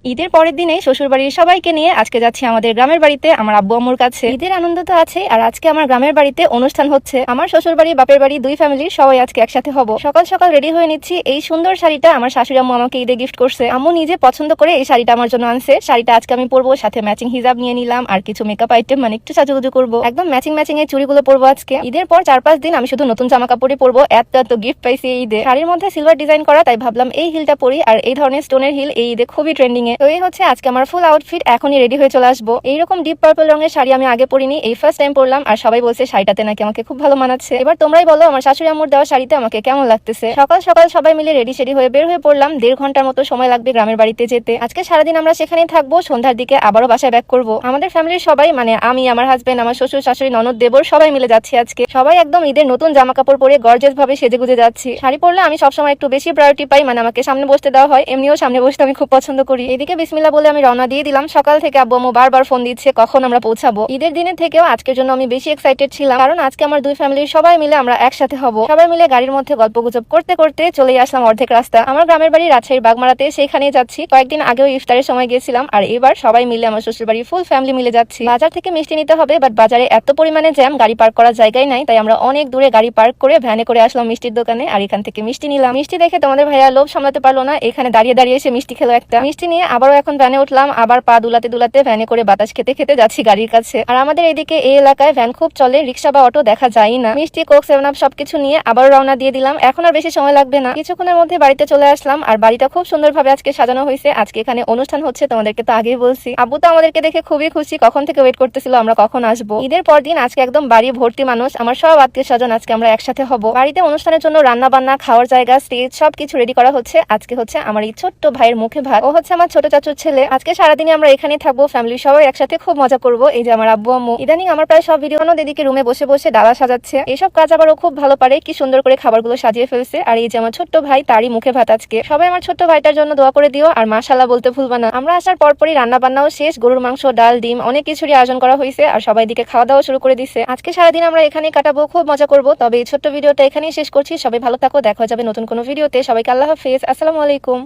ঈদের পরের দিনেই শ্বশুরবাড়ির সবাইকে নিয়ে আজকে যাচ্ছি আমাদের গ্রামের বাড়িতে আমার আব্বু আম্মুর কাছে। ঈদের আনন্দ তো আছে, আর আজকে আমার গ্রামের বাড়িতে অনুষ্ঠান হচ্ছে। আমার শ্বশুরবাড়ি বাপের বাড়ি দুই ফ্যামিলির সবাই আজকে একসাথে হব। সকাল সকাল রেডি হয়ে নিচ্ছি। এই সুন্দর শাড়িটা আমার শাশুড়ি আম্মু আমাকে ঈদে গিফট করছে। আম্মু নিজে পছন্দ করে এই শাড়িটা আমার জন্য আনছে। শাড়িটা আজকে আমি পরবো, সাথে ম্যাচিং হিজাব নিয়ে নিলাম আর কিছু মেকআপ আইটেম, মানে একটু সাজুগুজু করবো। একদম ম্যাচিং ম্যাচিং এই চুড়িগুলো পরবো আজকে। ঈদের পর 4-5 দিন আমি শুধু নতুন জামা কাপড়ই পরবো, এত গিফট পাইছি এই ঈদে। শাড়ির মধ্যে সিলভার ডিজাইন করা, তাই ভাবলাম এই হিলটা পরি। আর এই ধরনের স্টোনের হিল এই ঈদে খুবই ট্রেন্ডিং এ। তো এই হচ্ছে আজকে আমার ফুল আউটফিট। এখনই রেডি হয়ে চলে আসবো। এইরকম ডিপ পার্পল রঙের শাড়ি আমি আগে পরিনি, এই ফার্স্ট টাইম পরলাম। আর সবাই বলছে শাড়িটাতে নাকি আমাকে খুব ভালো মানাচ্ছে। এবার তোমরাই বলো আমার শাশুড়ি আম্মুর দেওয়া শাড়িতে আমাকে কেমন লাগতেছে। সকাল সকাল সবাই মিলে রেডি সেডি হয়ে বের হয়ে পড়লাম। 1.5 ঘন্টার মতো সময় লাগবে গ্রামের বাড়িতে যেতে। আজকে সারাদিন আমরা সেখানেই থাকবো, সন্ধ্যার দিকে আবারও বাসায় ব্যাক করবো। আমাদের ফ্যামিলির সবাই, মানে আমি, আমার হাজবেন্ড, আমার শ্বশুর শাশুড়ি, ননদ, দেবর সবাই মিলে যাচ্ছি আজকে। সবাই একদম ঈদের নতুন জামা কাপড় পরে গর্জিয়াস ভাবে সেজে গুজে যাচ্ছি। শাড়ি পরলে আমি সবসময় একটু বেশি প্রায়োরিটি পাই, মানে আমাকে সামনে বসতে দেওয়া হয়। এমনিও সামনে বসতে আমি খুব পছন্দ করি। এদিকে বিসমিল্লাহ বলে আমি রওনা দিয়ে দিলাম। সকাল থেকে আব্বু আম্মু বারবার ফোন দিচ্ছে কখন আমরা পৌঁছাবো। ঈদের দিনের থেকেও আজকের জন্য আমি বেশি এক্সাইটেড ছিলাম, কারণ আজকে আমার দুই ফ্যামিলির সবাই মিলে আমরা একসাথে হব। সবাই মিলে গাড়ির মধ্যে গল্প গুজব করতে করতে চলে আসলাম অর্ধেক রাস্তা। আমার গ্রামের বাড়ি রাজশাহীর বাগমারাতে, সেখানেই যাচ্ছি। কয়েকদিন আগেও ইফতারের সময় গেছিলাম, আর এবার সবাই মিলে আমার শ্বশুর বাড়ির ফুল ফ্যামিলি মিলে যাচ্ছি। বাজার থেকে মিষ্টি নিতে হবে, বাট বাজারে এত পরিমাণে জ্যাম, গাড়ি পার্ক করার জায়গায় নাই। তাই আমরা অনেক দূরে গাড়ি পার্ক করে ভ্যানে করে আসলাম মিষ্টির দোকানে, আর এখান থেকে মিষ্টি নিলাম। মিষ্টি দেখে তোমাদের ভাইয়া লোভ সামলাতে পারলো না, এখানে দাঁড়িয়ে দাঁড়িয়ে এসে মিষ্টি খেলো একটা। মিষ্টি নিয়ে আবারও এখন ভ্যানে উঠলাম, আবার পা দুলাতে দুলাতে ভ্যানে করে বাতাস খেতে খেতে যাচ্ছি গাড়ির কাছে। আর আমাদের এদিকে এই এলাকায় ভ্যান খুব চলে, রিক্সা বা অটো দেখা যায় না। মিষ্টি, কোক, 7 আপ সবকিছু নিয়ে আবারও রওনা দিয়ে দিলাম। এখন আর বেশি সময় লাগবে না, কিছুক্ষণের মধ্যে বাড়িতে চলে আসলাম। আর বাড়িটা খুব সুন্দরভাবে আজকে সাজানো হয়েছে। আজকে এখানে অনুষ্ঠান হচ্ছে, তোমাদেরকে তো আগেই বলছি। আব্বু তো আমাদেরকে দেখে খুবই খুশি, কখন থেকে ওয়েট করতেছিল আমরা কখন আসবো। ঈদের পর দিন আজকে একদম বাড়ি ভর্তি মানুষ, আমার সব আত্মীয় স্বজন আজকে আমরা একসাথে হব। বাড়িতে অনুষ্ঠানের জন্য রান্না বান্না, খাওয়ার জায়গা, স্টেজ সবকিছু রেডি করা হচ্ছে। আজকে হচ্ছে আমার এই ছোট্ট ভাইয়ের মুখে ভাত। ও হচ্ছে আমার ছোট চাচুর ছেলে। আজকে সারাদিনে আমরা এখানেই থাকবো, ফ্যামিলির সবাই একসাথে খুব মজা করবো। এই যে আমার আব্বু আম্মু। ইদানিং আমার প্রায় সব ভিডিও এদিকে রুমে বসে বসে ডালা সাজাচ্ছে। এইসব কাজ আবার ও খুব ভালো পারে, কি সুন্দর করে খাবারগুলো সাজিয়ে ফেলছে। আর এই যে আমার ছোট্ট ভাই, তারই মুখে ভাত আজকে। সবাই আমার ছোট্ট ভাইটার জন্য দোয়া করে দিও, আর মাশাআল্লাহ বলতে ভুলবা না। আমরা আসার পরপরই রান্না বান্নাও শেষ, গরুর মাংস, ডাল, ডিম অনেক কিছুরই আয়োজন করা হয়েছে। আর সবাই দিকে খাওয়া দাওয়া শুরু করে দিছে। আজকে সারাদিন আমরা এখানেই কাটাবো, খুব মজা করবো। তবে এই ছোট্ট ভিডিওটা এখানেই শেষ করছি। সবাই ভালো থাকো, দেখা যাবে নতুন কোনো ভিডিওতে। সবাইকে আল্লাহ হাফেজ, আসসালামু আলাইকুম।